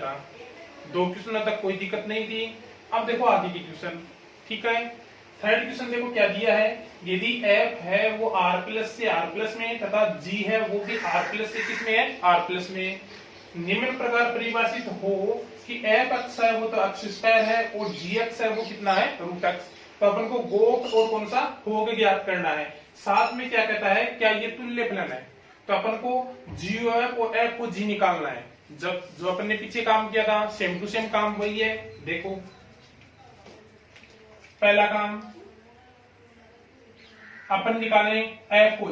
था। 2 क्वेश्चन तक कोई दिक्कत नहीं थी। अब देखो आगे की क्वेश्चन, ठीक है। थर्ड क्वेश्चन देखो क्या दिया है, यदि f है वो r प्लस से r प्लस में तथा g है वो भी r प्लस से किस में है, r प्लस में, निम्न प्रकार परिभाषित हो कि f अक्ष है वो तो अक्ष स्क्वायर है और g अक्ष है वो कितना है, रूट अक्ष। तो अपन को गोक और कौन सा भोग ज्ञात करना है। साथ में क्या कहता है, क्या ये तुल्य फलन है, तो अपन को GOF और f को g निकालना है। जब जो अपन ने पीछे काम किया था सेम टू सेम काम वही है। देखो पहला काम अपन निकालें f को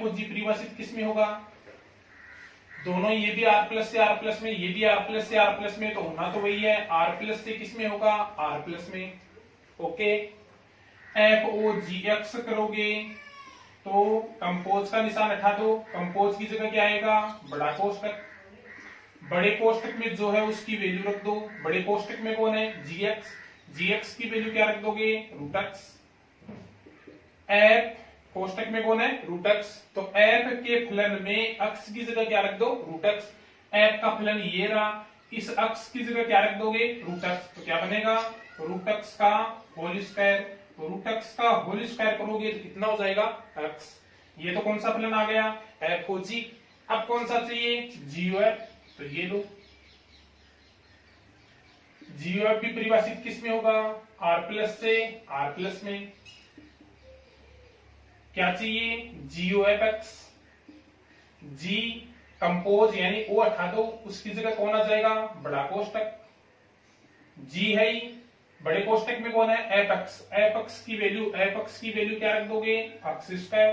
g परिभाषित किस में होगा, दोनों ये भी r प्लस से r प्लस में, ये भी r प्लस से r प्लस में, तो होना तो वही है, r प्लस से किस में होगा, r प्लस में। Okay, f o g x करोगे तो कंपोज का निशान हटा दो, कंपोज की जगह क्या आएगा, बड़ा कोष्टक, बड़े कोष्टक में जो है उसकी वैल्यू रख दो। बड़े कोष्टक में कौन है, gx की वैल्यू क्या रख दोगे, रूट एक्स। f कोष्टक में कौन है, रूट एक्स, तो f के फलन में अक्ष की जगह क्या रख दो, रूट एक्स। f का फलन ये रहा, इस अक्ष की जगह क्या रख दोगे, रूट एक्स, तो क्या बनेगा, रूट एक्स का होल स्क्वायर। रूट एक्स का होल स्क्वायर करोगे तो कितना हो जाएगा, एक्स। ये तो कौन सा फलन आ गया, f o g। अब कौन सा चाहिए, GOF, तो ये लो। GOF भी परिभाषित किस में होगा, r प्लस से r प्लस में। क्या चाहिए, GOF x, G कंपोज यानी O हटा दो, उसकी जगह कौन आ जाएगा, बड़ा कोष्टक। G है ही, बड़े कोष्टक में कौन है, f x की वैल्यू क्या रख दोगे, अक्ष स्क्वायर।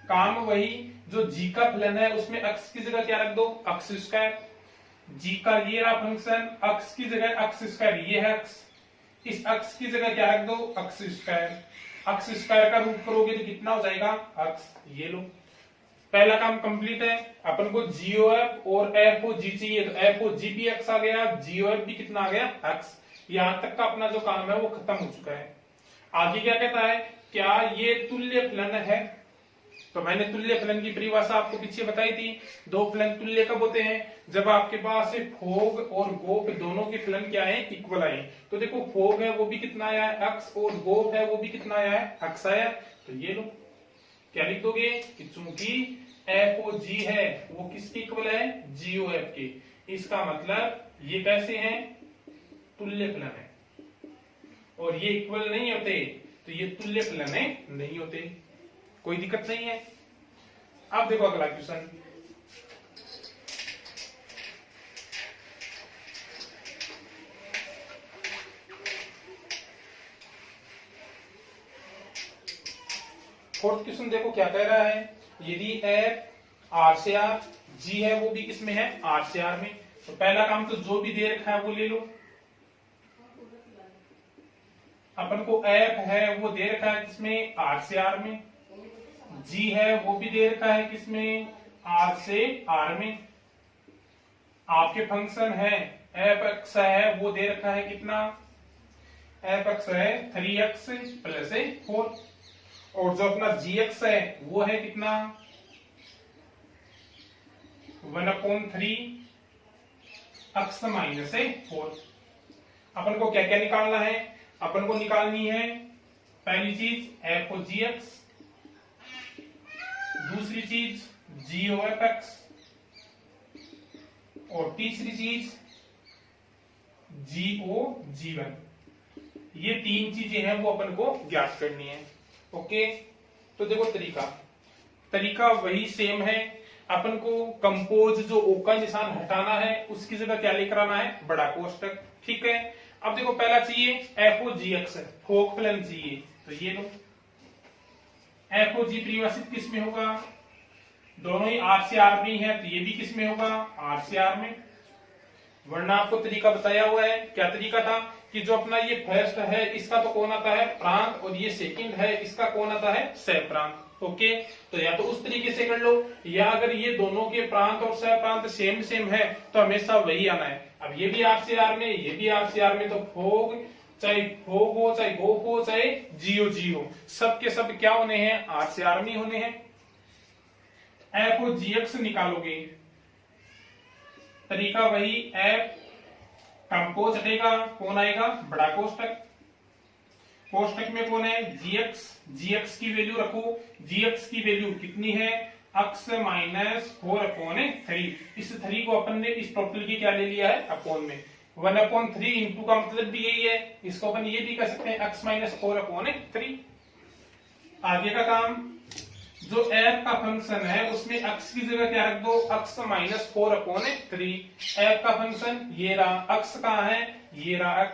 काम वही जो g का फलन है उसमें अक्ष की जगह क्या रख दो, अक्ष स्क्वायर। g का ये रहा फंक्शन, अक्ष की जगह अक्ष स्क्वायर, ये है अक्ष, इस अक्ष की जगह क्या रख दो, अक्ष स्क्वायर। अक्ष स्क्वायर का रूप करोगे तो कितना हो जाएगा, अक्ष। ये लो, पहला काम कंप्लीट है। अपन को GOF और f o g चाहिए, तो f o g भी x आ गया, GOF भी कितना आ गया, x। यहां तक का अपना जो काम है वो खत्म हो चुका है। आगे क्या कहता है, क्या ये तुल्य फलन है, तो मैंने तुल्य फलन की परिभाषा आपको पीछे बताई थी। दो फलन तुल्य कब होते हैं, जब आपके पास भोग और गोप दोनों के फलन क्या है, इक्वल आए। तो देखो भोग है वो भी कितना आया है, अक्स, और गोप है वो भी कितना आया है, अक्स आया। तो ये लो, क्या लिख दोगे कि चूंकि f o g है वो किसके इक्वल है, GOF के। इसका मतलब ये कैसे हैं, तुल्य फलन है, और ये इक्वल नहीं होते तो ये तुल्य फलन है नहीं होते। कोई दिक्कत नहीं है। अब देखो अगला क्वेश्चन, फोर्थ क्वेश्चन देखो क्या कह रहा है, यदि f r से r, g है वो भी किसमें है, r से r में। तो पहला काम तो जो भी दे रखा है वो ले लो। अपन को f है वो दे रखा है किसमें, r से r में। g है वो भी दे रखा है किसमें, r से r में। आपके फंक्शन है f x है वो दे रखा है कितना, f x है 3x प्लस 4, और जो अपना gx है वो है कितना, 1/3 x माइनस 4। अपन को क्या क्या निकालना है, अपन को निकालनी है पहली चीज f o gx, दूसरी चीज GOF x, और तीसरी चीज GO G1। ये तीन चीजें हैं वो अपन को ज्ञात करनी है। ओके, तो देखो तरीका वही सेम है। अपन को कंपोज जो ओ का निशान हटाना है उसकी जगह क्या लेकर आना है, बड़ा कोष्टक। ठीक है, अब देखो पहला चाहिए f o g x, भोग फलन चाहिए, तो ये लो। f o g परिभाषित किस में होगा, दोनों ही r से r में है, तो ये भी किस में होगा, r से r में। वरना आपको तरीका बताया हुआ है, क्या तरीका था कि जो अपना ये फर्स्ट है इसका तो कौन आता है, प्रांत, और ये सेकंड है इसका कौन आता है, सह प्रांत। ओके, तो या तो उस तरीके से कर लो, या अगर ये दोनों के प्रांत और सह प्रांत सेम है तो हमेशा वही आना है। अब ये भी r से r में, ये भी r से r में, तो भोग चाहे भोग हो, चाहे गोप हो, चाहे GO हो, सब के सब क्या होने हैं, r से r में होने हैं। f o gx निकालोगे तरीका वही, एफ कंपोज हटेगा, कौन आएगा, बड़ा कोष्टक। कोष्टक में कौन है, जीएक्स, जीएक्स की वैल्यू रखो, जीएक्स की वैल्यू कितनी है, x -4/3। इस 3 को अपन ने इस टोटल की क्या ले लिया है, अपॉन में। 1/3 इंटू का मतलब भी यही है, इसको अपन ये भी कर सकते हैं x -4/3। आगे का काम, जो f का फंक्शन है उसमें x की जगह क्या रख दो, x -4/3। f का फंक्शन ये रहा, x कहां है, ये रहा x।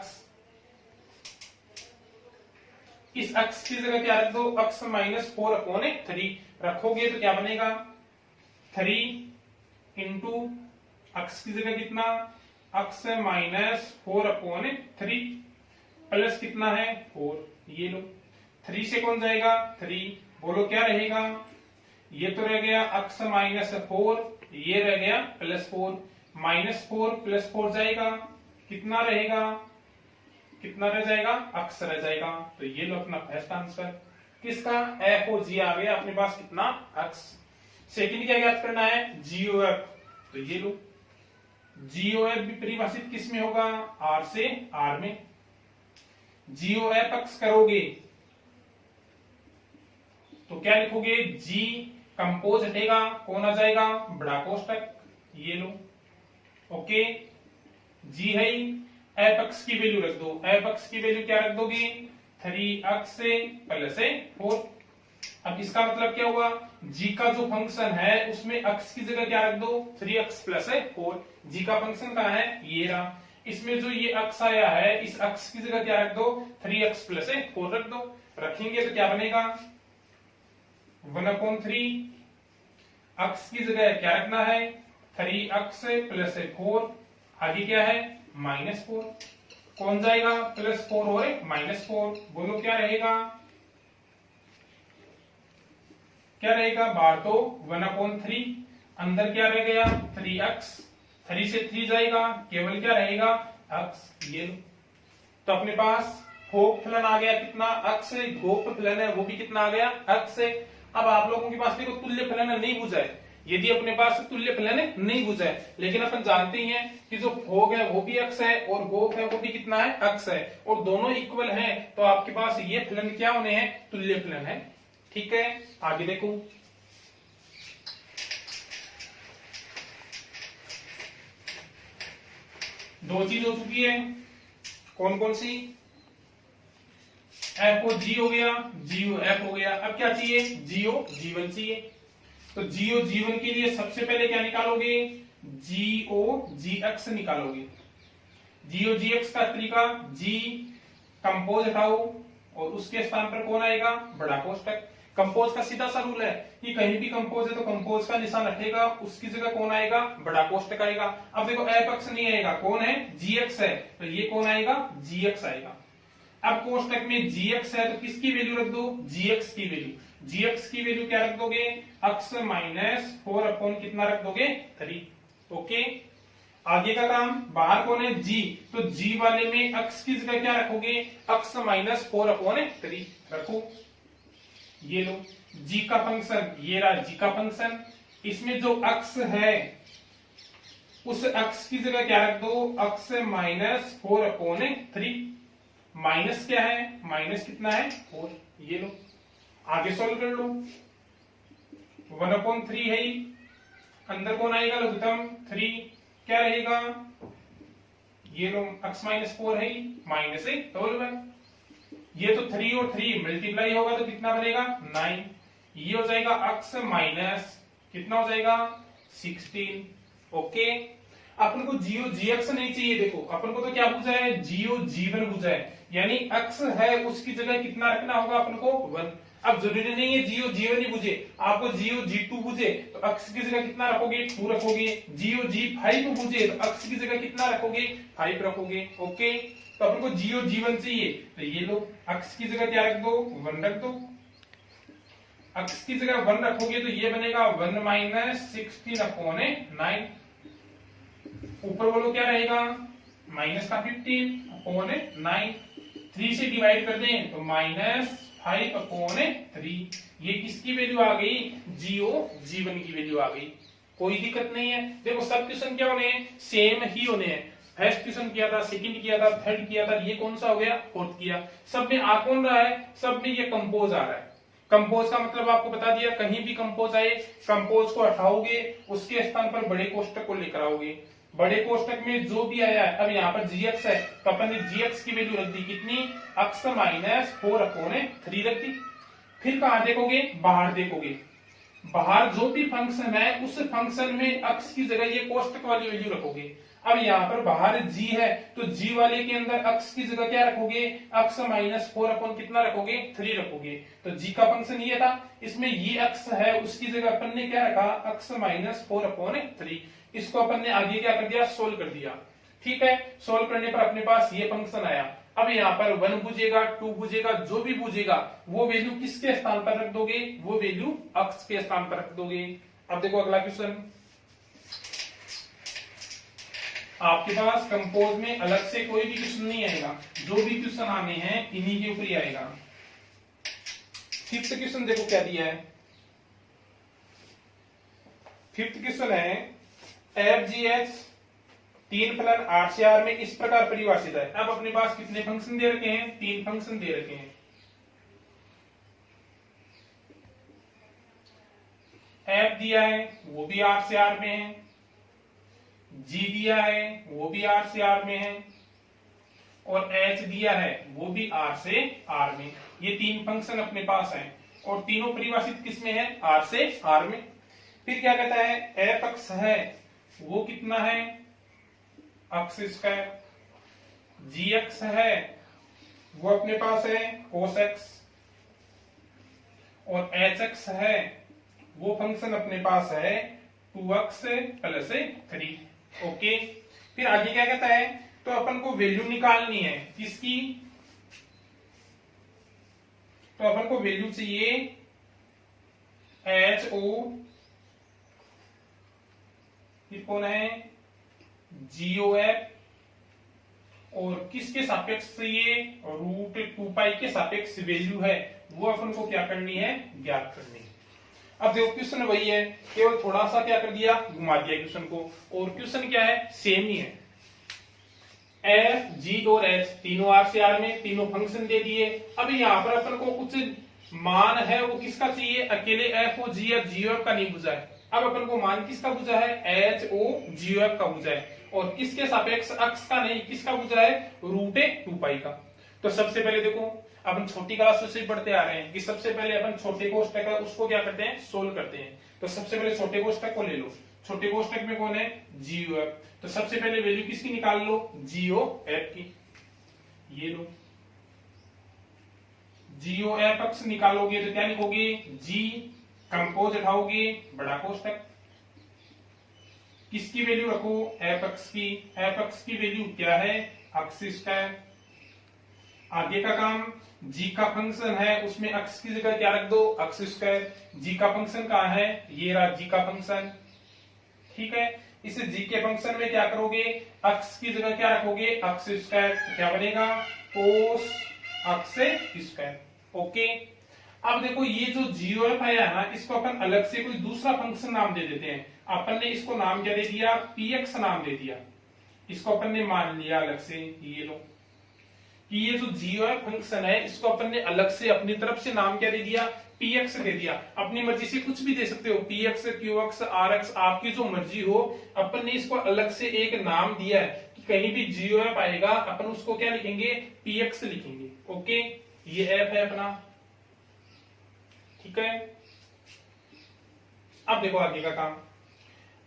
इस x की जगह क्या रख दो, x -4/3 रखोगे तो क्या बनेगा, 3 इंटू x की जगह कितना, x -4/3 प्लस कितना है 4, ये लो 3 से कौन जाएगा 3, बोलो क्या रहेगा, ये तो रह गया x -4, ये रह गया +4, -4 + 4 जाएगा, कितना रहेगा, कितना रह जाएगा, x रह जाएगा। तो ये लो अपना फर्स्ट आंसर, किसका, एफ और जी आ गया अपने पास, कितना x। सेकंड क्या ज्ञात करना है, जीओएफ। तो ये लो, जीओएफ भी परिभाषित किस में होगा, r से r में। जीओएफ x करोगे तो क्या लिखोगे, जी कंपोज हटेगा, कौन आ जाएगा, बड़ा कोष्टक, ये लो, ओके। जी है, एफ एक्स की वैल्यू रख दो, एफ एक्स की वैल्यू क्या रख दोगे, 3x से प्लस 4। अब इसका मतलब क्या हुआ, g का जो फंक्शन है उसमें x की जगह क्या रख दो, 3x + 4। g का फंक्शन कहां है, ये रहा, इसमें जो ये x आया है इस x की जगह क्या रख दो, 3x + 4 रख दो। रखेंगे तो क्या बनेगा, 1/3, x की जगह क्या रखना है, 3x + 4, आगे क्या है -4, कौन जाएगा, +4 और -4, बोलो क्या रहेगा, क्या रहेगा, बाहर तो 1/3, अंदर क्या रह गया 3x, 3 से 3 जाएगा, केवल क्या रहेगा x, ये लो। तो अपने पास घोक फलन आ गया कितना, x, घोक फलन है वो भी कितना आ गया, x। अब आप लोगों के पास देखो तुल्य फलन नहीं बुझा है, यदि अपने पास तुल्य फलन नहीं बुझा है, लेकिन अपन जानते ही हैं कि जो भोग है वो भी x है और गोक है वो भी कितना है, x है, और दोनों इक्वल हैं, तो आपके पास ये फलन क्या होने हैं, तुल्य फलन है। ठीक है, आगे देखो, दो चीज हो चुकी है, कौन कौन सी, एफ ओ जी हो गया, जीओ एफ हो गया। अब क्या चाहिए, जीओ जीवन चाहिए। तो जीओ जीवन के लिए सबसे पहले क्या निकालोगे, जीओ जी एक्स निकालोगे। जीओ जी एक्स का तरीका, जी कंपोज हटाओ और उसके स्थान पर कौन आएगा, बड़ा कोष्टक। कंपोज का सीधा सा रूल है कि कहीं भी कंपोज है तो कंपोज का निशान हटेगा, उसकी जगह कौन आएगा, बड़ा कोष्टक आएगा। अब देखो एफ एक्स नहीं आएगा, कौन है, जी एक्स है, तो ये कौन आएगा, जी एक्स आएगा। अब कोष्टक में जी एक्स है तो किसकी वैल्यू रख दो, जी एक्स की वैल्यू। जी एक्स की वैल्यू क्या रख दोगे, x -4 अपॉन कितना रख दोगे, 3। ओके, आगे का काम, बाहर कौन है, g, तो g वाले में x की जगह क्या रखोगे, x -4/3 रखो। ये लो, g का फंक्शन, ये रहा g का फंक्शन, इसमें जो x है उस x की जगह क्या रख दो, x -4/3। माइनस क्या है, माइनस कितना है 4, ये लो, आगे सॉल्व कर लो। 1/3 है, अंदर कौन आएगा, लघुत्तम 3, क्या रहेगा, ये लो x -4 है, माइनस है 12, ये तो 3 और 3 मल्टीप्लाई होगा तो कितना बनेगा 9, ये हो जाएगा x माइनस कितना हो जाएगा 16। ओके, अपन को जीओ जीएक्स नहीं चाहिए, देखो अपन को तो क्या पूछा है, जीओ जीवन पूछा है, यानी x है उसकी जगह कितना रखना होगा अपन को 1। अब जरूरी नहीं है जीओ जीवन ही पूछे, आपको जीओ जी2 पूछे तो x की जगह कितना रखोगे 2 रखोगे, जीओ जी5 पूछे तो x की जगह कितना रखोगे 5 रखोगे। ओके, तो अपन को जीओ जीवन चाहिए, तो ये लो x की जगह क्या रख दो 1 रख दो, x की जगह 1 रखोगे तो ये बनेगा 1 - 16/9, ऊपर बोलो क्या रहेगा, माइनस का 15/9, 3 से डिवाइड कर दें तो -5/3, ये किसकी वैल्यू आ गई, जीओ जीवन की वैल्यू आ गई। कोई दिक्कत नहीं है। देखो सब क्वेश्चन क्या होने हैं, सेम ही होने हैं। फर्स्ट क्वेश्चन किया था, सेकंड किया था, थर्ड किया था, ये कौन सा हो गया, फोर्थ किया। सब में आ कौन रहा है, सब में ये कंपोज आ रहा है। कंपोज का मतलब आपको बता दिया, कहीं भी कंपोज आए, कंपोज को हटाओगे, उसके स्थान पर बड़े कोष्टक को लेकर आओगे। बड़े कोष्टक में जो भी आया है, अब यहाँ पर gx है तो अपन ने gx की वैल्यू रख दी कितनी, x माइनस 4/3 रख दी। फिर कहां देखोगे, बाहर देखोगे, बाहर जो भी फंक्शन है उस फंक्शन में x की जगह ये कोष्टक वाली वैल्यू रखोगे। अब यहाँ पर बाहर g है तो g वाले के अंदर x की जगह क्या रखोगे, x माइनस 4 कितना रखोगे, 3 रखोगे। तो g का फंक्शन ये था, इसमें ये x है उसकी जगह अपन ने क्या रखा, x माइनस 4/3। इसको अपन ने आगे क्या कर दिया, सोल्व कर दिया। ठीक है, सोल्व करने पर अपने पास ये फंक्शन आया। अब यहाँ पर 1 बुझेगा, 2 बुझेगा, जो भी बुझेगा वो वैल्यू किसके स्थान पर रख दोगे, वो वैल्यू x के स्थान पर रख दोगे। अब देखो अगला क्वेश्चन, आपके पास कंपोज में अलग से कोई भी क्वेश्चन नहीं आएगा, जो भी क्वेश्चन आने हैं इन्हीं के ऊपर ही आएगा। फिफ्थ क्वेश्चन देखो क्या दिया है, फिफ्थ क्वेश्चन है एफ जी एच 3 फलन R से R में इस प्रकार परिभाषित है। अब अपने पास कितने फंक्शन दे रखे हैं, 3 फंक्शन दे रखे हैं। एफ दिया है वो भी R से R में है, G दिया है वो भी R से R में है, और H दिया है वो भी R से R में। ये 3 फंक्शन अपने पास हैं और तीनों परिभाषित किस में है, R से R में। फिर क्या कहता है, एफ एक्स है वो कितना है, एक्स स्क्वायर, जी एक्स है वो अपने पास है कोस एक्स, और एच एक्स है वो फंक्शन अपने पास है 2x प्लस 3। ओके, फिर आगे क्या कहता है, तो अपन को वैल्यू निकालनी है किसकी, तो अपन को वैल्यू चाहिए एच ओ, ये कौन है, जीओ एफ, और किसके सापेक्ष ये √2π के सापेक्ष वैल्यू है वो अपन को क्या करनी है, ज्ञात करनी है। अब देखो क्वेश्चन वही है, केवल थोड़ा सा क्या कर दिया, घुमा दिया क्वेश्चन को, और क्वेश्चन क्या है, सेम ही है। एफ जी और एच तीनों R से R में, तीनों फंक्शन दे दिए। अब यहाँ पर अपन को कुछ मान है वो किसका चाहिए, अकेले एफ ओ जी या जीओ एफ का नहीं बुझा है। अब अपन को मान किसका बुझा है, एच ओ जीओ एफ का बुझा है, और किसके सापेक्ष, x का नहीं, किसका बुझा है, √2π का। तो सबसे पहले देखो, अपन छोटी क्लास से पढ़ते आ रहे हैं कि सबसे पहले अपन छोटे कोष्टक है उसको क्या करते हैं, सोल्व करते हैं। तो सबसे पहले छोटे कोष्टक को ले लो, छोटे कोष्टक में कौन है, जीओ एफ। तो सबसे पहले वैल्यू किसकी निकाल लो, जीओ एफ की, ये लो जीओ एफ एक्स निकालोगे तो क्या लिखोगे, जी कंपोज उठाओगे बड़ा कोष्टक, किसकी वैल्यू रखो, एफ एक्स की, एफ एक्स की वैल्यू क्या है, एक्स स्क्वायर। आगे का काम, जी का फंक्शन है उसमें x की जगह क्या रख दो, एक्स स्क्वायर। जी का फंक्शन कहाँ है, ये रहा जी का फंक्शन। ठीक है, इस जी के फंक्शन में क्या करोगे, x की जगह क्या रखोगे, एक्स स्क्वायर, तो क्या बनेगा, कोस एक्स स्क्वायर। ओके, अब देखो ये जो जीओ एफ आया है ना, इसको अपन अलग से कोई दूसरा फंक्शन नाम दे देते हैं। अपन ने इसको नाम क्या दे दिया, px नाम दे दिया। इसको अपन ने मान लिया अलग से, ये लो कि ये जो जीओ एफ फंक्शन है इसको अपन ने अलग से अपनी तरफ से नाम क्या दे दिया, px दे दिया। अपनी मर्जी से कुछ भी दे सकते हो, px, qx, rx, आपकी जो मर्जी हो। अपन ने इसको अलग से एक नाम दिया है कि कहीं भी जीओ एफ आएगा अपन उसको क्या लिखेंगे, px लिखेंगे। ओके, ये एफ है अपना, ठीक है। अब देखो आगे का काम,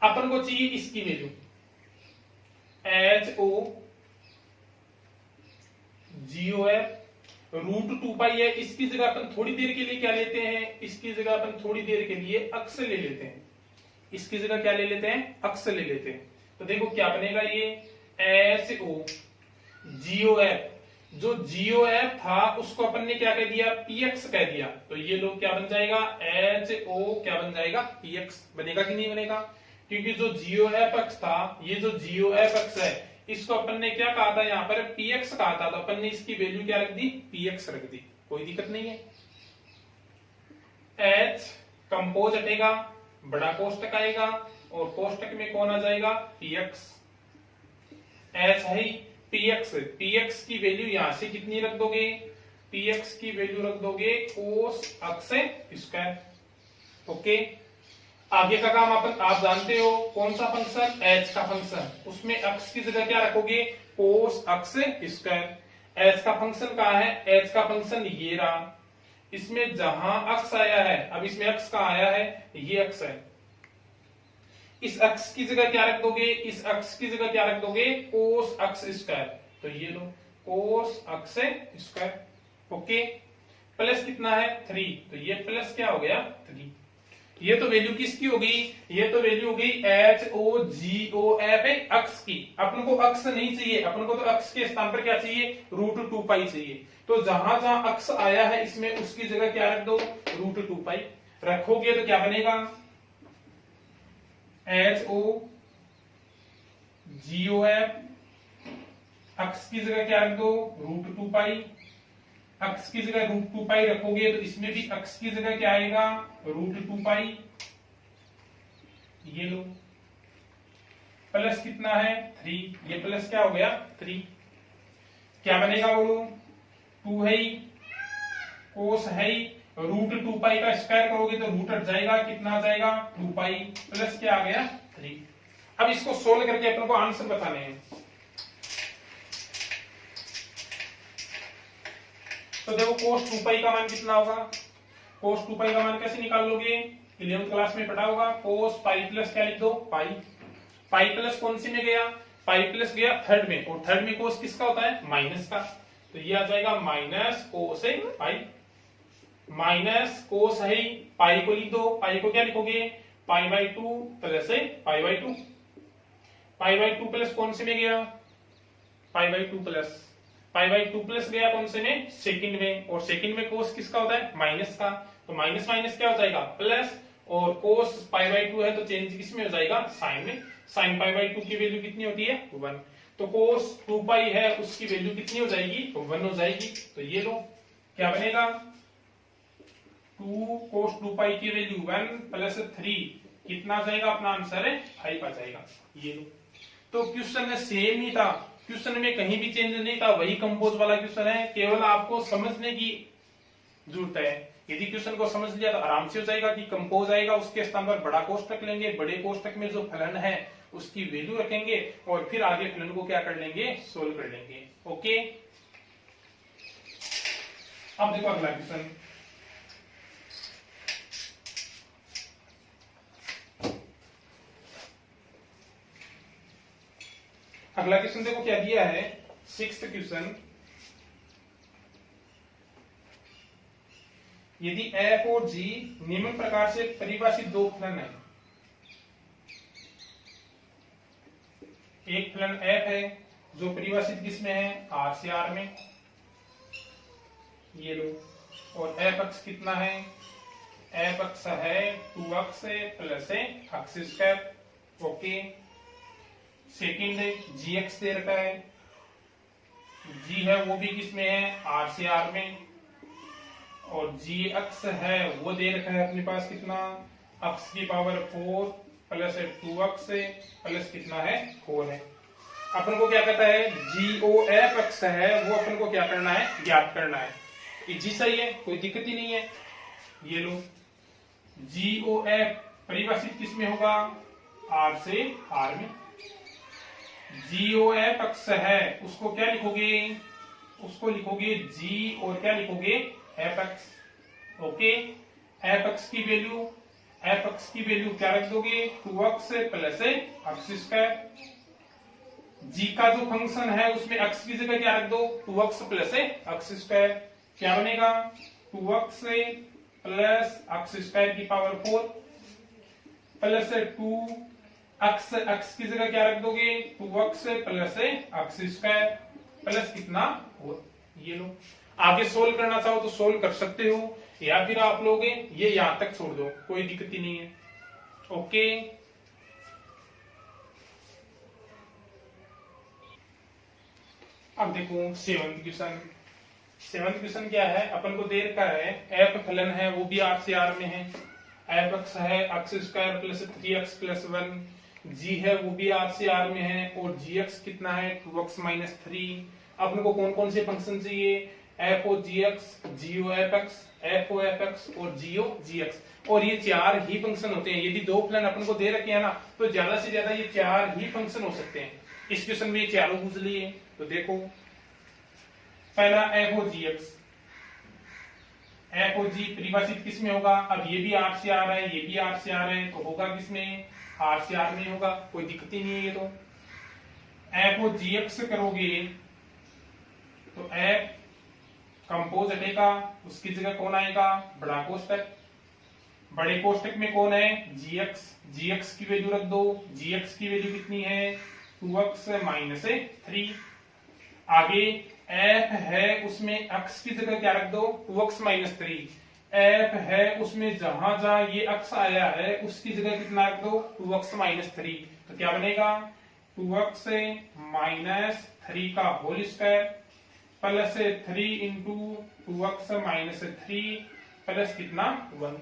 अपन को चाहिए इसकी value H O G O F √2π है। इसकी जगह अपन थोड़ी देर के लिए क्या लेते हैं, इसकी जगह अपन थोड़ी देर के लिए अक्स ले लेते हैं, इसकी जगह क्या ले लेते हैं, अक्स ले लेते हैं। तो देखो क्या बनेगा, ये एच ओ जीओ एफ, जो जीओ एफ था उसको अपन ने क्या कह दिया, px कह दिया। तो ये लोग क्या बन जाएगा, एच ओ क्या बन जाएगा, px बनेगा कि नहीं बनेगा, क्योंकि जो जीओ एफ एक्स था, ये जो जीओ एफ एक्स है इसको अपन ने क्या कहा था, यहाँ पर px कहा था, तो अपन ने इसकी वैल्यू क्या रख दी, px रख दी, कोई दिक्कत नहीं है। h कंपोज हटेगा, बड़ा कोष्टक आएगा, और कोष्टक में कौन आ जाएगा px। h है px, px की वैल्यू यहां से कितनी रख दोगे, px की वैल्यू रख दोगे cos अक्स स्क्वायर। ओके, आगे का काम आप जानते हो, कौन सा फंक्शन, h का फंक्शन, उसमें अक्स की जगह क्या रखोगे cos अक्स स्क्वायर। h का फंक्शन कहाँ है, h का फंक्शन ये रहा, इसमें जहां अक्स आया है, अब इसमें अक्स कहाँ आया है, ये अक्स है, इस अक्स की जगह क्या रख दोगे, इस अक्स की जगह क्या रख दोगे cos अक्स स्क्वायर। तो ये लो cos अक्स स्क्वायर। ओके, प्लस कितना है 3, तो ये प्लस क्या हो गया 3। ये तो वैल्यू किसकी होगी, ये तो वैल्यू होगी एच ओ जी ओ एफ अक्स की। अपन को अक्स नहीं चाहिए, अपन को तो अक्स के स्थान पर क्या चाहिए, √2π चाहिए। तो जहां जहां अक्स आया है इसमें उसकी जगह क्या रख दो, √2π रखोगे तो क्या बनेगा, एच ओ जी ओ एफ, अक्स की जगह क्या रख दो √2π, अक्स की जगह √2π रखोगे तो इसमें भी अक्स की जगह क्या आएगा √2π। ये लो प्लस कितना है 3, ये प्लस क्या हो गया 3, क्या बनेगा बोलो 2 है, कोस है, √2π का स्क्वायर करोगे तो रूट हट जाएगा, कितना आ जाएगा 2π, प्लस क्या आ गया 3। अब इसको सोल्व करके अपन को आंसर बताने हैं। तो देखो cos 2π का मान कितना होगा, cos 2π का मान कैसे निकाल लोगे, 11th क्लास में पढ़ा होगा, cos पाई प्लस क्या लिख दो पाई, पाई प्लस कौन सी में गया, पाई प्लस गया थर्ड में, और थर्ड में cos किसका होता है माइनस का, तो ये आ जाएगा माइनस cos है पाई, माइनस cos है पाई को लिख दो, पाई को क्या लिखोगे π/2 प्लस है π/2, π/2 प्लस कौन से में गया π/2 प्लस, π/2 प्लस गया कौन से में सेकंड में, और सेकंड में cos किसका होता है माइनस का, तो माइनस माइनस क्या हो जाएगा प्लस, और cos π/2 है तो चेंज किस में हो जाएगा साइन में, साइन π/2 की वैल्यू कितनी होती है 1, तो cos 2π है उसकी वैल्यू कितनी हो जाएगी 1 हो जाएगी। तो ये लो क्या बनेगा 2 cos 2π की वैल्यू 1 प्लस 3 कितना आ जाएगा, अपना आंसर है 5 आ जाएगा। ये लो, तो क्वेश्चन में सेम ही था, क्वेश्चन में कहीं भी चेंज नहीं था, वही कंपोज वाला क्वेश्चन है, केवल आपको समझने की जरूरत है। यदि क्वेश्चन को समझ लिया तो आराम से हो जाएगा कि कंपोज आएगा, उसके स्थान पर बड़ा कोष्टक लेंगे, बड़े कोष्टक में जो फलन है उसकी वैल्यू रखेंगे और फिर आगे फलन को क्या कर लेंगे सोल्व कर लेंगे। ओके, अब देखो अगला क्वेश्चन, अगला क्वेश्चन देखो क्या दिया है 6th क्वेश्चन, यदि f और g निम्न प्रकार से परिभाषित दो फलन है, एक फलन f है जो परिभाषित किसमें है r से r में, ये लो, और f अक्ष कितना है, f अक्ष है 2x प्लस अक्स स्क्वायर। ओके, सेकंड है gx दे रखा है, g है वो भी किसमें है r से r में, और g अक्ष है वो दे रखा है अपने पास कितना अक्ष की पावर 4 प्लस 2x प्लस कितना है 4 है। अपन को क्या कहता है GOF अक्ष है वो अपन को क्या करना है ज्ञात करना है, कि g सही है कोई दिक्कत ही नहीं है। ये लो GOF परिभाषित किसमें होगा r से r में, GOF अक्ष है उसको क्या लिखोगे, उसको लिखोगे g और क्या लिखोगे f अक्ष। ओके, f अक्ष की वैल्यू क्या रख दोगे 2x प्लस अक्स स्क्वायर, g का जो फंक्शन है उसमें अक्ष की जगह क्या रख दो 2x प्लस अक्स स्क्वायर, क्या बनेगा 2x प्लस अक्स स्क्वायर की पावर 4 प्लस 2 अक्स की जगह क्या रख दोगे 2x प्लस अक्स स्क्वायर प्लस कितना 4। ये लो, आगे सोल्व करना चाहो तो सोल्व कर सकते हो, या फिर आप लोग ये यहां तक छोड़ दो, कोई दिक्कत ही नहीं है। ओके, अब देखो 7th क्वेश्चन, 7th क्वेश्चन क्या है, अपन को दे रखा है f फलन है वो भी r से r में है, एफ एक्स है x square plus 3x plus 1, जी है वो भी आर से आर में है, और जी एक्स कितना है 2x माइनस 3। अपन को कौन कौन से फंक्शन चाहिए, F O G X, G O F X, F O F X और जी ओ जी एक्स, और ये चार ही फंक्शन होते हैं। यदि दो प्लान अपन को दे रखे हैं ना तो ज्यादा से ज्यादा ये चार ही फंक्शन हो सकते हैं। इस क्वेश्चन में ये चारों पूछ लिए। तो देखो पहला F O G x, F O जी परिभाषित किस में होगा, अब ये भी आर से आ रहा है, ये भी आर से आ रहा है, तो होगा किसमें, आर से आर में होगा, कोई दिक्कत ही नहीं है ये तो। एफ ओ जी एक्स करोगे तो एफ कंपोज हटेगा, उसकी जगह कौन आएगा, बड़ा कोष्टक। बड़े कोष्टक में कौन है, जी एक्स, जी एक्स की वैल्यू रख दो, जी एक्स की वैल्यू कितनी है 2x माइनस 3। आगे एफ है उसमें x की जगह क्या रख दो 2x माइनस 3। एफ है उसमें जहां जहां ये x आया है उसकी जगह कितना रख दो 2x माइनस 3। तो क्या बनेगा 2x माइनस 3 का whole square plus 3 into 2x minus 3 plus कितना 1।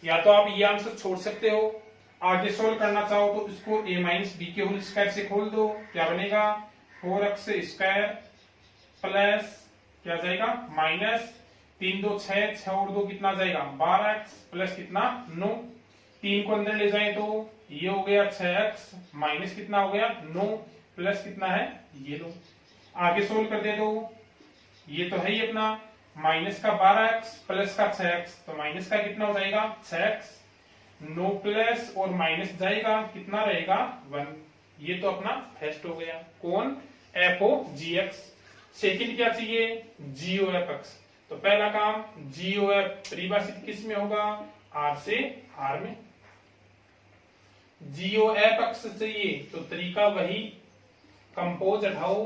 या तो आप ये आंसर छोड़ सकते हो, आगे सोल्व करना चाहो तो इसको a माइनस बी के होल स्क्वायर से खोल दो, क्या बनेगा 4x स्क्वायर प्लस क्या जाएगा माइनस 3 2 6, 6 और 2 कितना जाएगा 12x प्लस कितना 9। 3 को अंदर ले जाए तो ये हो गया 6x माइनस कितना हो गया 9 प्लस कितना है ये लो। आगे सोल्व कर दे दो, ये तो है ही अपना माइनस का 12x प्लस का 6x, तो माइनस का कितना हो जाएगा 6x, 9 प्लस और माइनस जाएगा कितना रहेगा 1। ये तो अपना फर्स्ट हो गया कौन, F O G x. Second क्या चाहिए, जी ओ एफ एक्स। तो पहला काम जी ओ एफ परिभाषित किस में होगा, आर से आर में। जी ओ एफ एक्स चाहिए तो तरीका वही, कंपोज हटाओ,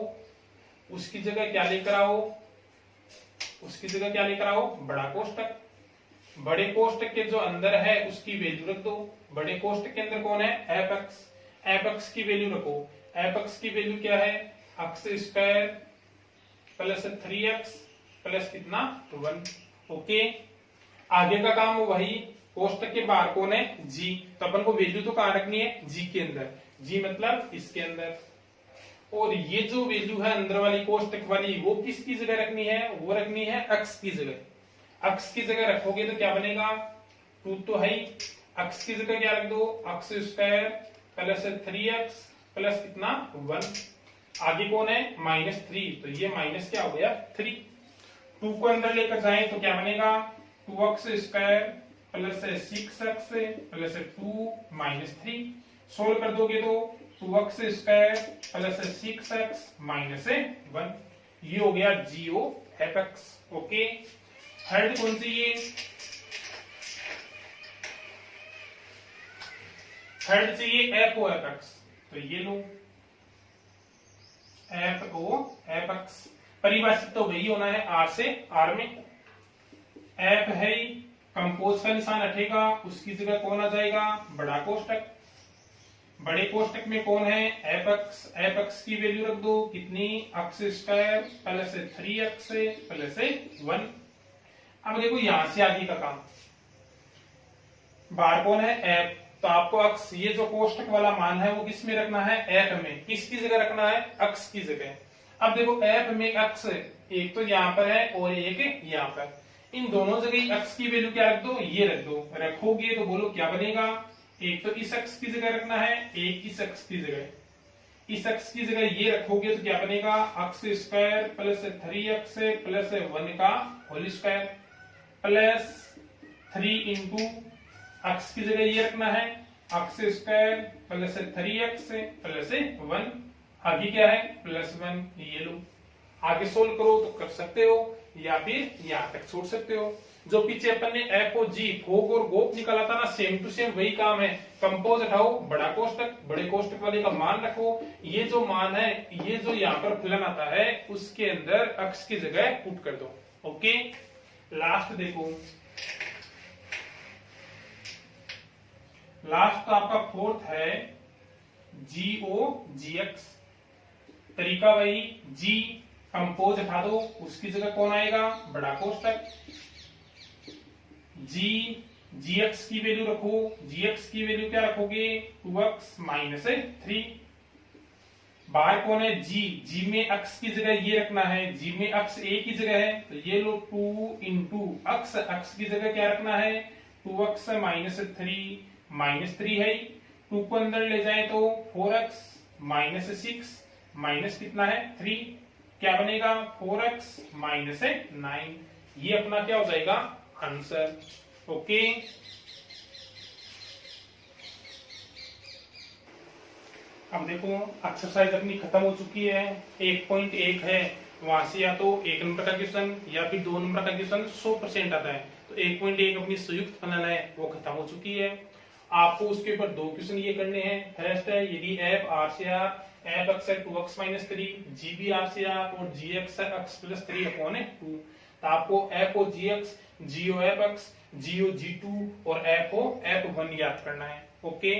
उसकी जगह क्या लेकर आओ, उसकी जगह क्या लेकर आओ बड़ा कोष्टक। बड़े कोष्टक के जो अंदर है उसकी वैल्यू रख दो। बड़े कोष्टक के अंदर कौन है एफ एक्स, एफ एक्स की वैल्यू रखो। एफ एक्स की वैल्यू क्या है x square plus 3x plus कितना 1। ओके, आगे का काम वही, कोष्टक के बाहर कौन है जी, तो अपन को वैल्यू तो कहां रखनी है जी के अंदर, जी मतलब इसके अंदर। और ये जो वैल्यू है अंदर वाली कोष्टक वाली वो किसकी जगह रखनी है, वो रखनी है x की जगह। x की जगह रखोगे तो क्या बनेगा 2 तो है ही, x की जगह क्या रख दो x square plus 3x plus कितना 1। आगे कौन है माइनस 3, तो ये माइनस क्या हो गया 3। 2 को अंदर लेकर जाए तो क्या बनेगा 2x square plus 6x plus 2 minus 3। Solve कर दोगे तो 2x square plus 6x minus 1। ये हो गया जीओ एफ एक्स। ओके, थर्ड कौन सी ये, थर्ड चाहिए एफ ओ एफ एक्स। तो ये लो एफ ओ एफ एक्स, परिभाषित तो वही होना है आर से आर में। एफ है कंपोज का निशान हटेगा, उसकी जगह कौन आ जाएगा बड़ा कोष्टक। बड़े कोष्टक में कौन है एफ एक्स, एफ एक्स की वैल्यू रख दो कितनी x square plus 3x plus 1। अब देखो यहां से आगे का काम, बाहर कौन है एफ, तो आपको एक्स ये जो कोष्टक वाला मान है वो किस में रखना है एफ में, किसकी जगह रखना है एक्स की जगह। अब देखो एफ में एक्स एक तो यहाँ पर है और एक यहाँ पर, इन दोनों जगह एक्स की वैल्यू क्या रख दो ये रख दो। रखोगे तो बोलो क्या बनेगा, एक तो इस एक्स की जगह रखना है, एक इस एक्स की जगह। इस एक्स की जगह ये रखोगे तो क्या बनेगा x square plus 3x plus 1 का whole square plus 3 into X की जगह ये रखना है x square plus 3x plus 1। आगे क्या है प्लस 1। ये लो आगे सोल्व करो तो कर सकते हो या फिर यहां तक छोड़ सकते हो। जो पीछे अपन ने एफ ओ जी भोग और गोप निकाला था ना, सेम टू सेम वही काम है। कंपोज उठाओ, बड़ा कोष्टक, बड़े कोष्टक वाले का मान रखो, ये जो मान है ये जो यहाँ पर फलन आता है उसके अंदर अक्ष की जगह पुट कर दो। ओके, लास्ट देखो, लास्ट तो आपका फोर्थ है जी ओ जी एक्स। तरीका वही, जी कंपोज हटा दो, उसकी जगह कौन आएगा बड़ा कोष्टक। जी gx की वैल्यू रखो, gx की वैल्यू क्या रखोगे 2x माइनस 3। बाहर कौन है g में x की जगह ये रखना है, g में x a की जगह है तो ये लो 2 इंटू x की जगह क्या रखना है 2x माइनस 3 है, 2 को अंदर ले जाए तो 4x माइनस 6 माइनस कितना है 3, क्या बनेगा 4x माइनस 9। ये अपना क्या हो जाएगा आंसर। ओके, अब देखो एक्सरसाइज अपनी खत्म हो चुकी है। 1.1 है, वहां से या तो 1 नंबर का क्वेश्चन या फिर 2 नंबर का क्वेश्चन 100% आता है। तो 1.1 अपनी संयुक्त फलन है वो खत्म हो चुकी है। आपको उसके ऊपर 2 क्वेश्चन ये करने हैं। फर्स्ट है यदि एफ आर से आर एफ एक्स है 2x minus 3, G B R से आर और जी एक्स है x प्लस 3 अपॉन 2। तो आपको F O G X, G O F X, G O G 2 और एफ ओ एफ 1 याद करना है। ओके,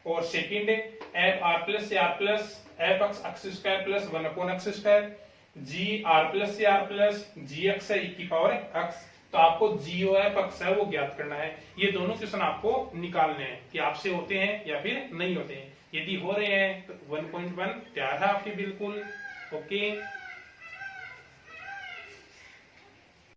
और सेकेंड एफ आर प्लस से R plus F X X square plus 1 upon X square, G R plus से R plus G X है e की power X. तो आपको जी ओ एफ एक्स है वो ज्ञात करना है। ये दोनों क्वेश्चन आपको निकालने हैं कि आपसे होते हैं या फिर नहीं होते हैं। यदि हो रहे हैं तो 1.1 तैयार है आपके बिल्कुल। ओके।